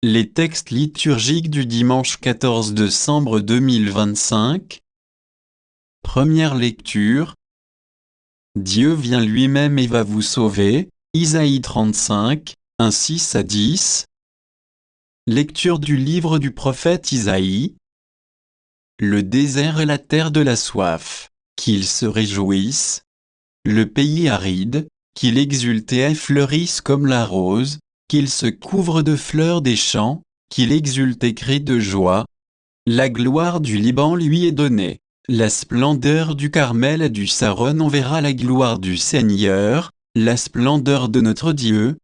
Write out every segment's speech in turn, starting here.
Les textes liturgiques du dimanche 14 décembre 2025. Première lecture. Dieu vient lui-même et va vous sauver. Isaïe 35, 1, 6 à 10. Lecture du livre du prophète Isaïe. Le désert est la terre de la soif, qu'ils se réjouissent. Le pays aride, qu'il exulte et fleurisse comme la rose, qu'il se couvre de fleurs des champs, qu'il exulte et crie de joie. La gloire du Liban lui est donnée. La splendeur du Carmel et du Saron, on verra la gloire du Seigneur, la splendeur de notre Dieu.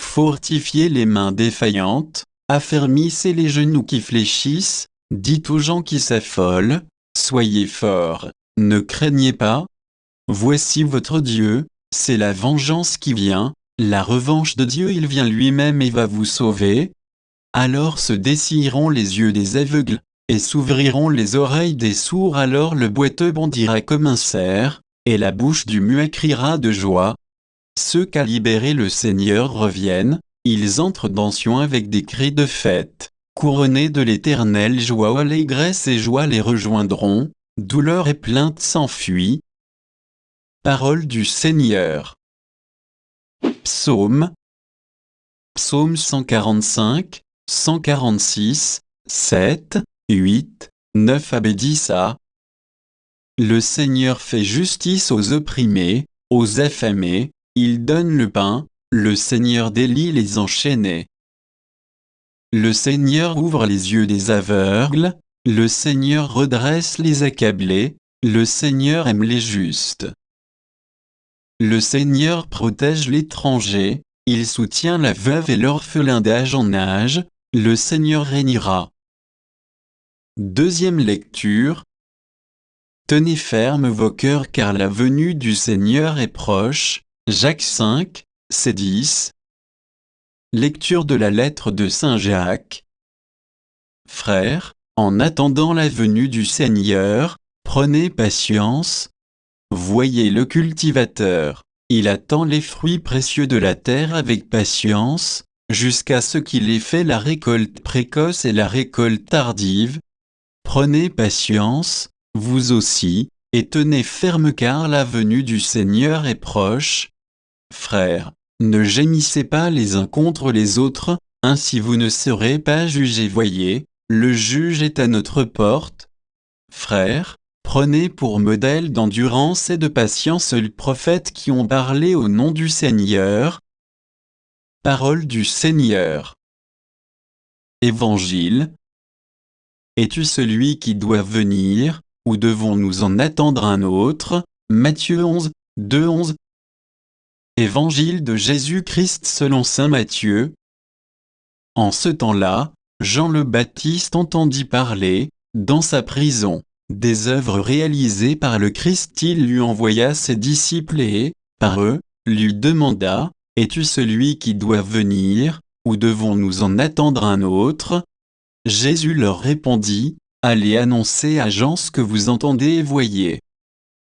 Fortifiez les mains défaillantes, affermissez les genoux qui fléchissent, dites aux gens qui s'affolent, soyez forts, ne craignez pas. Voici votre Dieu, c'est la vengeance qui vient, la revanche de Dieu, il vient lui-même et va vous sauver. Alors se dessilleront les yeux des aveugles, et s'ouvriront les oreilles des sourds, alors le boiteux bondira comme un cerf, et la bouche du muet criera de joie. Ceux qu'a libérés le Seigneur reviennent, ils entrent dans Sion avec des cris de fête, couronnés de l'Éternel, joie, allégresse et joie les rejoindront, douleur et plainte s'enfuient. Parole du Seigneur. Psaume. Psaume 145, 146, 7, 8, 9 à B10a. Le Seigneur fait justice aux opprimés, aux affamés, il donne le pain, le Seigneur délie les enchaînés. Le Seigneur ouvre les yeux des aveugles, le Seigneur redresse les accablés, le Seigneur aime les justes. Le Seigneur protège l'étranger, il soutient la veuve et l'orphelin d'âge en âge, le Seigneur régnera. Deuxième lecture. Tenez ferme vos cœurs car la venue du Seigneur est proche. Jacques 5, c 10. Lecture de la lettre de Saint Jacques. Frères, en attendant la venue du Seigneur, prenez patience. Voyez le cultivateur, il attend les fruits précieux de la terre avec patience, jusqu'à ce qu'il ait fait la récolte précoce et la récolte tardive. Prenez patience, vous aussi, et tenez ferme car la venue du Seigneur est proche. Frères, ne gémissez pas les uns contre les autres, ainsi vous ne serez pas jugés. Voyez, le juge est à notre porte. Frères, prenez pour modèle d'endurance et de patience les prophètes qui ont parlé au nom du Seigneur. Parole du Seigneur. Évangile. Es-tu celui qui doit venir, ou devons-nous en attendre un autre? Matthieu 11, 2, 11. Évangile de Jésus-Christ selon saint Matthieu. En ce temps-là, Jean le Baptiste entendit parler, dans sa prison, des œuvres réalisées par le Christ. Il lui envoya ses disciples et, par eux, lui demanda, « Es-tu celui qui doit venir, ou devons-nous en attendre un autre ?» Jésus leur répondit, « Allez annoncer à Jean ce que vous entendez et voyez.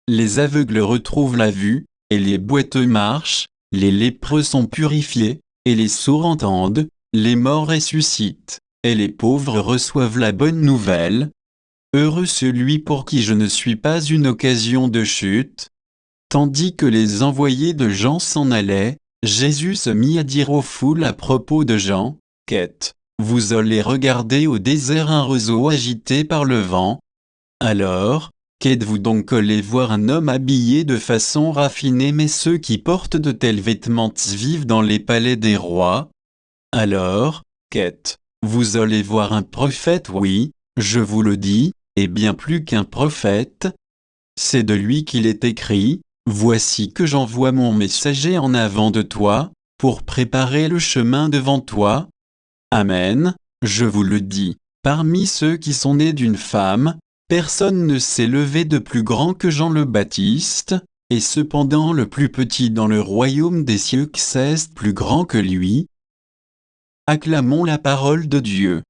Les aveugles retrouvent la vue, et les boiteux marchent, les lépreux sont purifiés, et les sourds entendent, les morts ressuscitent, et les pauvres reçoivent la bonne nouvelle. Heureux celui pour qui je ne suis pas une occasion de chute. » Tandis que les envoyés de Jean s'en allaient, Jésus se mit à dire aux foules à propos de Jean, « Qu'êtes, vous allez regarder au désert un roseau agité par le vent. Alors, qu'êtes-vous donc allé voir un homme habillé de façon raffinée, mais ceux qui portent de tels vêtements vivent dans les palais des rois? Alors, qu'êtes, vous allez voir un prophète? Oui, je vous le dis, et bien plus qu'un prophète. C'est de lui qu'il est écrit, « Voici que j'envoie mon messager en avant de toi, pour préparer le chemin devant toi. » Amen, je vous le dis, parmi ceux qui sont nés d'une femme, personne ne s'est levé de plus grand que Jean le Baptiste, et cependant le plus petit dans le royaume des cieux est plus grand que lui. Acclamons la parole de Dieu.